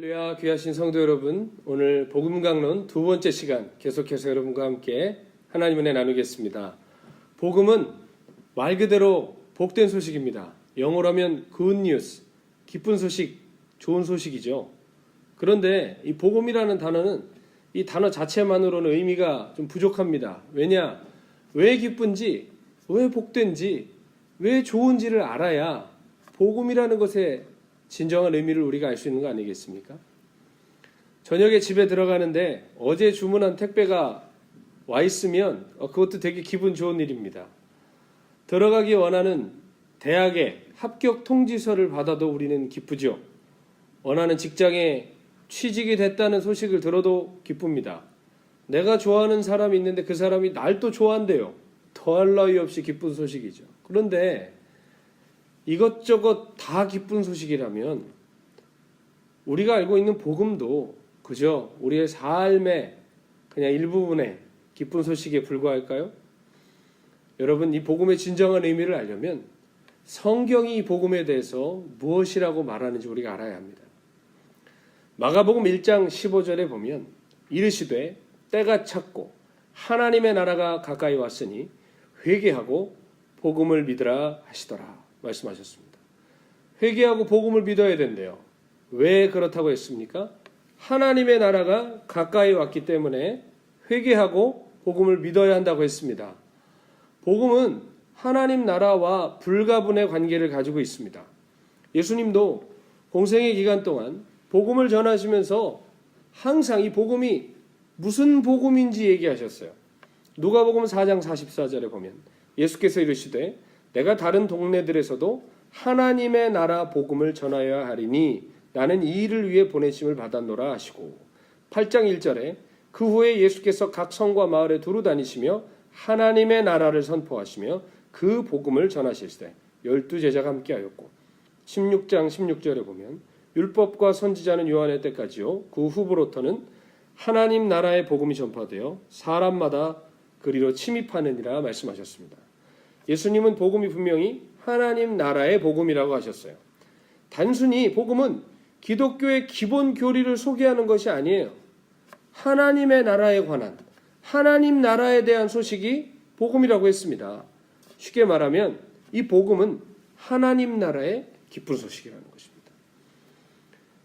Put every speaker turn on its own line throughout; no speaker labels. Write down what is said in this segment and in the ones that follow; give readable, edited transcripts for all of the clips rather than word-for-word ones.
할렐루야, 귀하신 성도 여러분, 오늘 복음 강론 두 번째 시간 계속해서 여러분과 함께 하나님의 은혜 나누겠습니다. 복음은 말 그대로 복된 소식입니다. 영어로 하면 good news, 기쁜 소식, 좋은 소식이죠. 그런데 이 복음이라는 단어는 이 단어 자체만으로는 의미가 좀 부족합니다. 왜냐? 왜 기쁜지, 왜 복된지, 왜 좋은지를 알아야 복음이라는 것에 진정한 의미를 우리가 알 수 있는 거 아니겠습니까? 저녁에 집에 들어가는데 어제 주문한 택배가 와 있으면 그것도 되게 기분 좋은 일입니다. 들어가기 원하는 대학에 합격 통지서를 받아도 우리는 기쁘죠. 원하는 직장에 취직이 됐다는 소식을 들어도 기쁩니다. 내가 좋아하는 사람이 있는데 그 사람이 날 또 좋아한대요. 더할 나위 없이 기쁜 소식이죠. 그런데 이것저것 다 기쁜 소식이라면 우리가 알고 있는 복음도 그저 우리의 삶의 그냥 일부분의 기쁜 소식에 불과할까요? 여러분, 이 복음의 진정한 의미를 알려면 성경이 이 복음에 대해서 무엇이라고 말하는지 우리가 알아야 합니다. 마가복음 1장 15절에 보면 이르시되 때가 찼고 하나님의 나라가 가까이 왔으니 회개하고 복음을 믿으라 하시더라 말씀하셨습니다. 회개하고 복음을 믿어야 된대요. 왜 그렇다고 했습니까? 하나님의 나라가 가까이 왔기 때문에 회개하고 복음을 믿어야 한다고 했습니다. 복음은 하나님 나라와 불가분의 관계를 가지고 있습니다. 예수님도 공생의 기간 동안 복음을 전하시면서 항상 이 복음이 무슨 복음인지 얘기하셨어요. 누가복음 4장 44절에 보면 예수께서 이르시되 내가 다른 동네들에서도 하나님의 나라 복음을 전하여야 하리니 나는 이 일을 위해 보내심을 받았노라 하시고 8장 1절에 그 후에 예수께서 각 성과 마을에 두루 다니시며 하나님의 나라를 선포하시며 그 복음을 전하실때 12제자가 함께하였고 16장 16절에 보면 율법과 선지자는 요한의 때까지요 그 후부로부터는 하나님 나라의 복음이 전파되어 사람마다 그리로 침입하느니라 말씀하셨습니다. 예수님은 복음이 분명히 하나님 나라의 복음이라고 하셨어요. 단순히 복음은 기독교의 기본 교리를 소개하는 것이 아니에요. 하나님의 나라에 관한 하나님 나라에 대한 소식이 복음이라고 했습니다. 쉽게 말하면 이 복음은 하나님 나라의 기쁜 소식이라는 것입니다.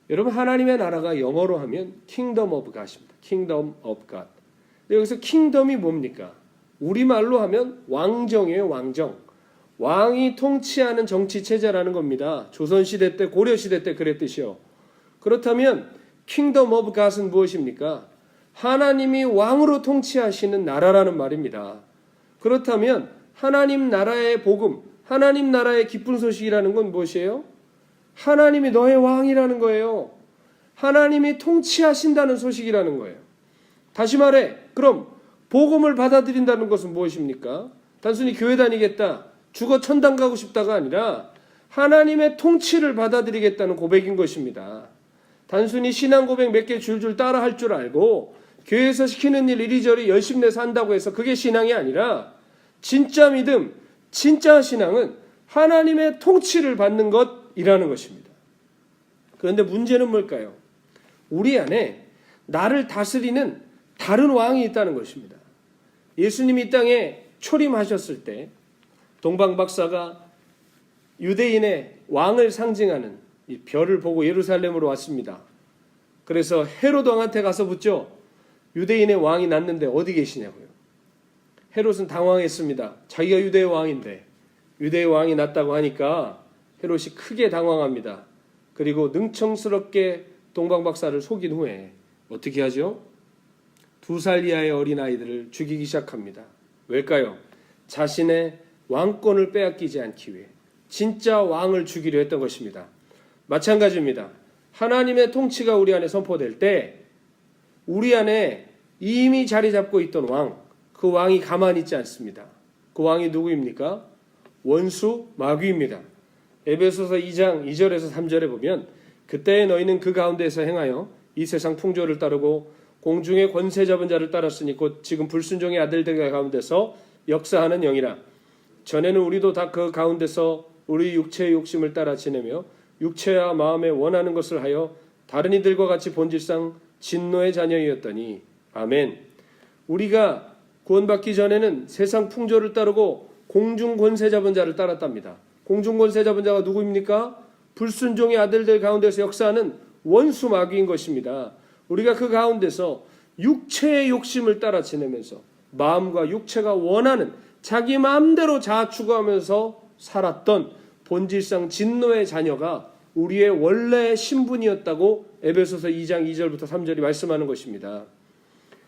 여러분, 하나님의 나라가 영어로 하면 Kingdom of God입니다. Kingdom of God. 근데 여기서 킹덤이 뭡니까? 우리말로 하면 왕정이에요. 왕정. 왕이 통치하는 정치체제라는 겁니다. 조선시대 때 고려시대 때 그랬듯이요. 그렇다면 Kingdom of God은 무엇입니까? 하나님이 왕으로 통치하시는 나라라는 말입니다. 그렇다면 하나님 나라의 복음, 하나님 나라의 기쁜 소식이라는 건 무엇이에요? 하나님이 너의 왕이라는 거예요. 하나님이 통치하신다는 소식이라는 거예요. 다시 말해, 그럼 복음을 받아들인다는 것은 무엇입니까? 단순히 교회 다니겠다, 죽어 천당 가고 싶다가 아니라 하나님의 통치를 받아들이겠다는 고백인 것입니다. 단순히 신앙 고백 몇 개 줄줄 따라 할 줄 알고 교회에서 시키는 일 이리저리 열심히 내서 한다고 해서 그게 신앙이 아니라 진짜 믿음, 진짜 신앙은 하나님의 통치를 받는 것이라는 것입니다. 그런데 문제는 뭘까요? 우리 안에 나를 다스리는 다른 왕이 있다는 것입니다. 예수님이 이 땅에 초림하셨을 때 동방 박사가 유대인의 왕을 상징하는 이 별을 보고 예루살렘으로 왔습니다. 그래서 헤롯 왕한테 가서 묻죠. 유대인의 왕이 났는데 어디 계시냐고요. 헤롯은 당황했습니다. 자기가 유대의 왕인데 유대의 왕이 났다고 하니까 헤롯이 크게 당황합니다. 그리고 능청스럽게 동방 박사를 속인 후에 어떻게 하죠? 2살 이하의 어린아이들을 죽이기 시작합니다. 왜일까요? 자신의 왕권을 빼앗기지 않기 위해 진짜 왕을 죽이려 했던 것입니다. 마찬가지입니다. 하나님의 통치가 우리 안에 선포될 때 우리 안에 이미 자리 잡고 있던 왕, 그 왕이 가만히 있지 않습니다. 그 왕이 누구입니까? 원수 마귀입니다. 에베소서 2장 2절에서 3절에 보면 그때에 너희는 그 가운데서 행하여 이 세상 풍조를 따르고 공중의 권세 잡은 자를 따랐으니 곧 지금 불순종의 아들들 가운데서 역사하는 영이라. 전에는 우리도 다 그 가운데서 우리 육체의 욕심을 따라 지내며 육체와 마음에 원하는 것을 하여 다른 이들과 같이 본질상 진노의 자녀이었더니. 아멘. 우리가 구원받기 전에는 세상 풍조를 따르고 공중 권세 잡은 자를 따랐답니다. 공중 권세 잡은 자가 누구입니까? 불순종의 아들들 가운데서 역사하는 원수 마귀인 것입니다. 우리가 그 가운데서 육체의 욕심을 따라 지내면서 마음과 육체가 원하는 자기 마음대로 자아추구하면서 살았던 본질상 진노의 자녀가 우리의 원래의 신분이었다고 에베소서 2장 2절부터 3절이 말씀하는 것입니다.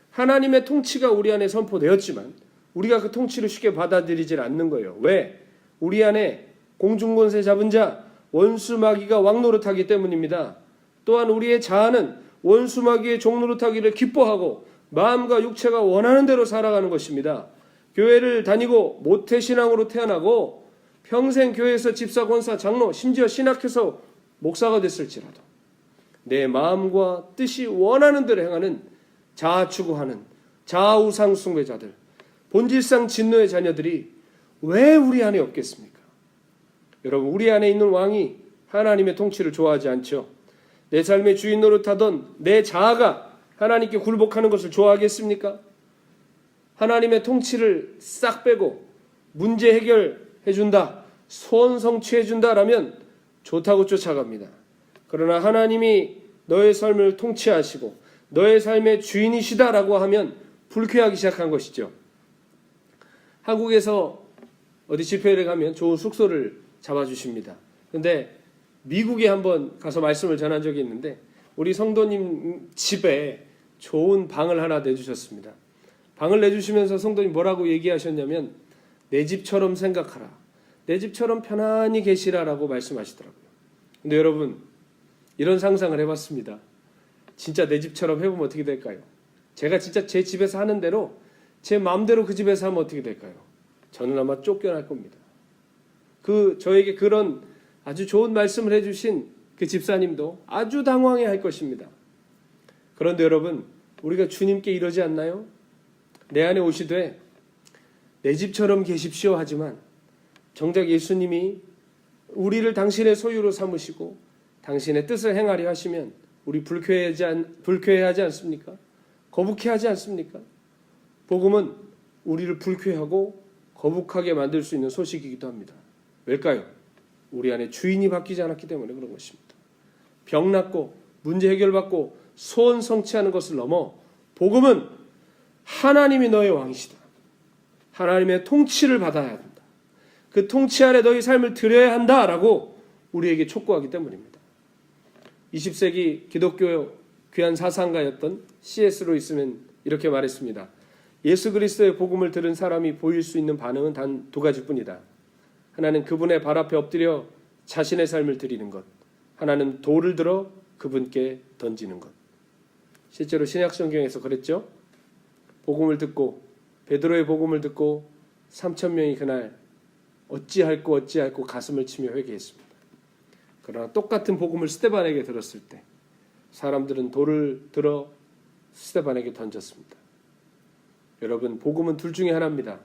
하나님의 통치가 우리 안에 선포되었지만 우리가 그 통치를 쉽게 받아들이질 않는 거예요. 왜? 우리 안에 공중권세 잡은 자, 원수 마귀가 왕노릇하기 때문입니다. 또한 우리의 자아는 원수 마귀의 종노릇하기를 기뻐하고 마음과 육체가 원하는 대로 살아가는 것입니다. 교회를 다니고 모태신앙으로 태어나고 평생 교회에서 집사, 권사, 장로, 심지어 신학해서 목사가 됐을지라도 내 마음과 뜻이 원하는 대로 행하는 자아추구하는 자아우상 숭배자들, 본질상 진노의 자녀들이 왜 우리 안에 없겠습니까? 여러분, 우리 안에 있는 왕이 하나님의 통치를 좋아하지 않죠. 내 삶의 주인 노릇하던 내 자아가 하나님께 굴복하는 것을 좋아하겠습니까? 하나님의 통치를 싹 빼고 문제 해결해준다, 소원 성취해준다라면 좋다고 쫓아갑니다. 그러나 하나님이 너의 삶을 통치하시고 너의 삶의 주인이시다라고 하면 불쾌하기 시작한 것이죠. 한국에서 어디 집회를 가면 좋은 숙소를 잡아주십니다. 그런데 미국에 한번 가서 말씀을 전한 적이 있는데 우리 성도님 집에 좋은 방을 하나 내주셨습니다. 방을 내주시면서 성도님 뭐라고 얘기하셨냐면 내 집처럼 생각하라, 내 집처럼 편안히 계시라라고 말씀하시더라고요. 근데 여러분, 이런 상상을 해봤습니다. 진짜 내 집처럼 해보면 어떻게 될까요? 제가 진짜 제 집에서 하는 대로 제 마음대로 그 집에서 하면 어떻게 될까요? 저는 아마 쫓겨날 겁니다. 저에게 그런 아주 좋은 말씀을 해주신 그 집사님도 아주 당황해 할 것입니다. 그런데 여러분, 우리가 주님께 이러지 않나요? 내 안에 오시되 내 집처럼 계십시오 하지만 정작 예수님이 우리를 당신의 소유로 삼으시고 당신의 뜻을 행하려 하시면 우리 불쾌해하지 않습니까? 거북해하지 않습니까? 복음은 우리를 불쾌하고 거북하게 만들 수 있는 소식이기도 합니다. 왜일까요? 우리 안에 주인이 바뀌지 않았기 때문에 그런 것입니다. 병 낫고 문제 해결받고 소원 성취하는 것을 넘어 복음은 하나님이 너의 왕이시다, 하나님의 통치를 받아야 한다, 그 통치 아래 너희 삶을 드려야 한다라고 우리에게 촉구하기 때문입니다. 20세기 기독교 귀한 사상가였던 C.S. 루이스는 이렇게 말했습니다. 예수 그리스도의 복음을 들은 사람이 보일 수 있는 반응은 단 두 가지뿐이다. 하나는 그분의 발 앞에 엎드려 자신의 삶을 드리는 것, 하나는 돌을 들어 그분께 던지는 것. 실제로 신약성경에서 그랬죠. 복음을 듣고, 베드로의 복음을 듣고 3,000명이 그날 어찌할꼬 가슴을 치며 회개했습니다. 그러나 똑같은 복음을 스데반에게 들었을 때 사람들은 돌을 들어 스데반에게 던졌습니다. 여러분, 복음은 둘 중에 하나입니다.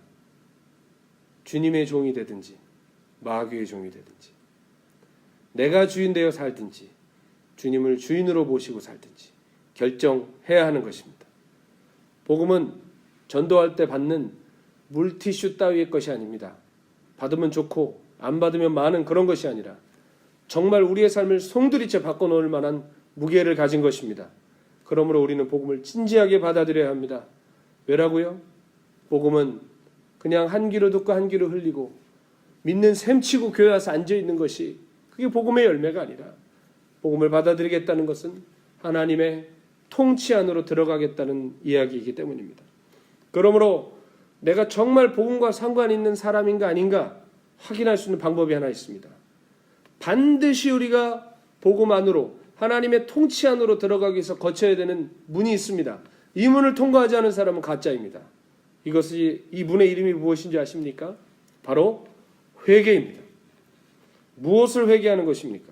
주님의 종이 되든지 마귀의 종이 되든지, 내가 주인 되어 살든지 주님을 주인으로 모시고 살든지 결정해야 하는 것입니다. 복음은 전도할 때 받는 물티슈 따위의 것이 아닙니다. 받으면 좋고 안 받으면 많은 그런 것이 아니라 정말 우리의 삶을 송두리째 바꿔놓을 만한 무게를 가진 것입니다. 그러므로 우리는 복음을 진지하게 받아들여야 합니다. 왜라고요? 복음은 그냥 한 귀로 듣고 한 귀로 흘리고 믿는 셈치고 교회 와서 앉아있는 것이 그게 복음의 열매가 아니라 복음을 받아들이겠다는 것은 하나님의 통치 안으로 들어가겠다는 이야기이기 때문입니다. 그러므로 내가 정말 복음과 상관 있는 사람인가 아닌가 확인할 수 있는 방법이 하나 있습니다. 반드시 우리가 복음 안으로, 하나님의 통치 안으로 들어가기 위해서 거쳐야 되는 문이 있습니다. 이 문을 통과하지 않은 사람은 가짜입니다. 이 문의 이름이 무엇인지 아십니까? 바로 회개입니다. 무엇을 회개하는 것입니까?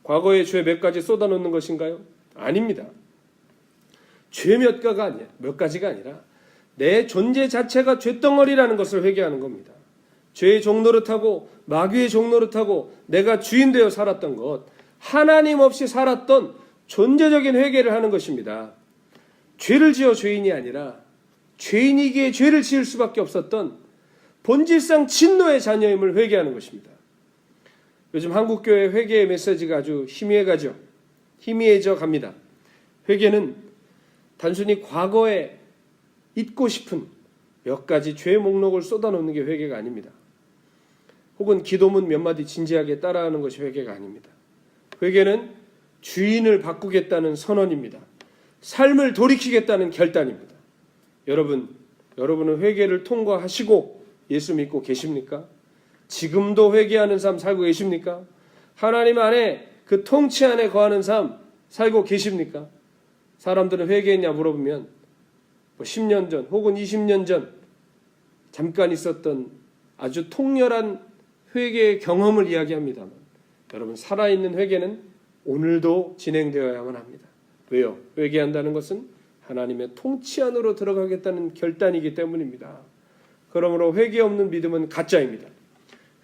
과거의 죄 몇 가지 쏟아놓는 것인가요? 아닙니다. 죄 몇 가지가 아니라 내 존재 자체가 죄덩어리라는 것을 회개하는 겁니다. 죄의 종노릇하고 마귀의 종노릇하고 내가 주인 되어 살았던 것, 하나님 없이 살았던 존재적인 회개를 하는 것입니다. 죄를 지어 죄인이 아니라 죄인이기에 죄를 지을 수밖에 없었던 본질상 진노의 자녀임을 회개하는 것입니다. 요즘 한국교회 회개의 메시지가 아주 희미해져 갑니다. 회개는 단순히 과거에 잊고 싶은 몇 가지 죄 목록을 쏟아놓는 게 회개가 아닙니다. 혹은 기도문 몇 마디 진지하게 따라하는 것이 회개가 아닙니다. 회개는 주인을 바꾸겠다는 선언입니다. 삶을 돌이키겠다는 결단입니다. 여러분은 회개를 통과하시고 예수 믿고 계십니까? 지금도 회개하는 삶 살고 계십니까? 하나님 안에 그 통치 안에 거하는 삶 살고 계십니까? 사람들은 회개했냐 물어보면 10년 전 혹은 20년 전 잠깐 있었던 아주 통렬한 회개의 경험을 이야기합니다만 여러분, 살아있는 회개는 오늘도 진행되어야만 합니다. 왜요? 회개한다는 것은 하나님의 통치 안으로 들어가겠다는 결단이기 때문입니다. 그러므로 회개 없는 믿음은 가짜입니다.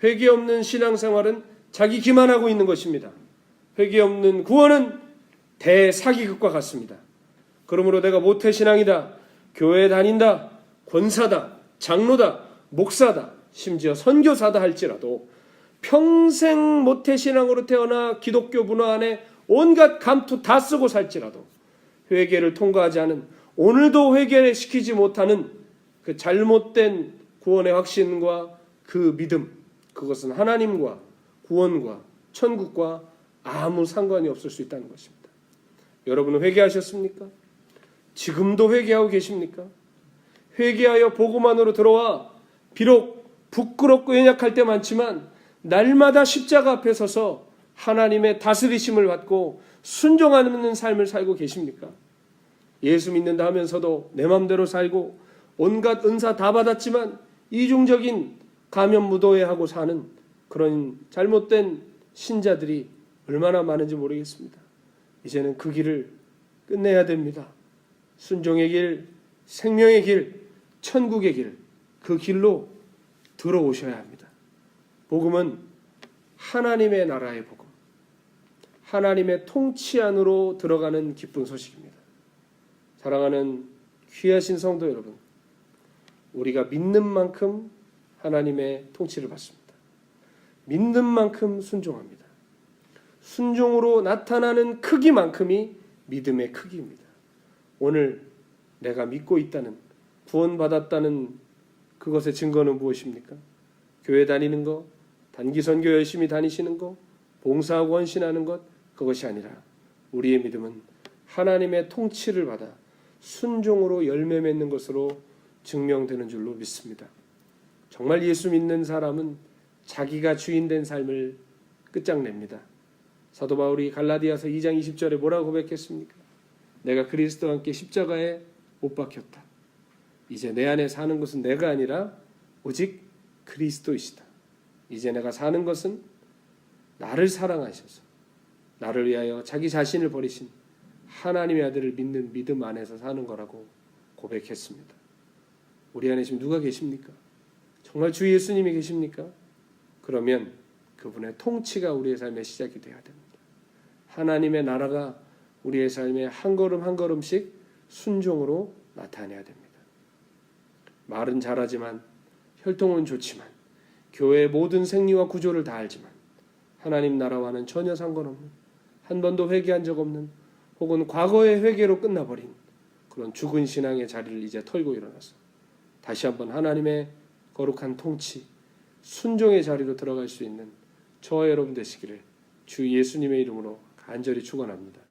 회개 없는 신앙생활은 자기 기만하고 있는 것입니다. 회개 없는 구원은 대사기극과 같습니다. 그러므로 내가 모태신앙이다, 교회 다닌다, 권사다, 장로다, 목사다, 심지어 선교사다 할지라도 평생 모태신앙으로 태어나 기독교 문화 안에 온갖 감투 다 쓰고 살지라도 회개를 통과하지 않은, 오늘도 회개를 시키지 못하는 그 잘못된 구원의 확신과 그 믿음, 그것은 하나님과 구원과 천국과 아무 상관이 없을 수 있다는 것입니다. 여러분은 회개하셨습니까? 지금도 회개하고 계십니까? 회개하여 복음 안으로 들어와 비록 부끄럽고 연약할 때 많지만 날마다 십자가 앞에 서서 하나님의 다스리심을 받고 순종하는 삶을 살고 계십니까? 예수 믿는다 하면서도 내 맘대로 살고 온갖 은사 다 받았지만 이중적인 가면무도회하고 사는 그런 잘못된 신자들이 얼마나 많은지 모르겠습니다. 이제는 그 길을 끝내야 됩니다. 순종의 길, 생명의 길, 천국의 길, 그 길로 들어오셔야 합니다. 복음은 하나님의 나라의 복음, 하나님의 통치 안으로 들어가는 기쁜 소식입니다. 사랑하는 귀하신 성도 여러분, 우리가 믿는 만큼 하나님의 통치를 받습니다. 믿는 만큼 순종합니다. 순종으로 나타나는 크기만큼이 믿음의 크기입니다. 오늘 내가 믿고 있다는, 구원받았다는 그것의 증거는 무엇입니까? 교회 다니는 것, 단기 선교 열심히 다니시는 것, 봉사하고 헌신하는 것, 그것이 아니라 우리의 믿음은 하나님의 통치를 받아 순종으로 열매 맺는 것으로 증명되는 줄로 믿습니다. 정말 예수 믿는 사람은 자기가 주인된 삶을 끝장냅니다. 사도 바울이 갈라디아서 2장 20절에 뭐라고 고백했습니까? 내가 그리스도와 함께 십자가에 못 박혔다. 이제 내 안에 사는 것은 내가 아니라 오직 그리스도이시다. 이제 내가 사는 것은 나를 사랑하셔서 나를 위하여 자기 자신을 버리신 하나님의 아들을 믿는 믿음 안에서 사는 거라고 고백했습니다. 우리 안에 지금 누가 계십니까? 정말 주 예수님이 계십니까? 그러면 그분의 통치가 우리의 삶의 시작이 되어야 됩니다. 하나님의 나라가 우리의 삶에 한 걸음 한 걸음씩 순종으로 나타내야 됩니다. 말은 잘하지만, 혈통은 좋지만, 교회의 모든 생리와 구조를 다 알지만 하나님 나라와는 전혀 상관없는, 한 번도 회개한 적 없는, 혹은 과거의 회개로 끝나버린 그런 죽은 신앙의 자리를 이제 털고 일어나서 다시 한번 하나님의 거룩한 통치, 순종의 자리로 들어갈 수 있는 저와 여러분 되시기를 주 예수님의 이름으로 간절히 축원합니다.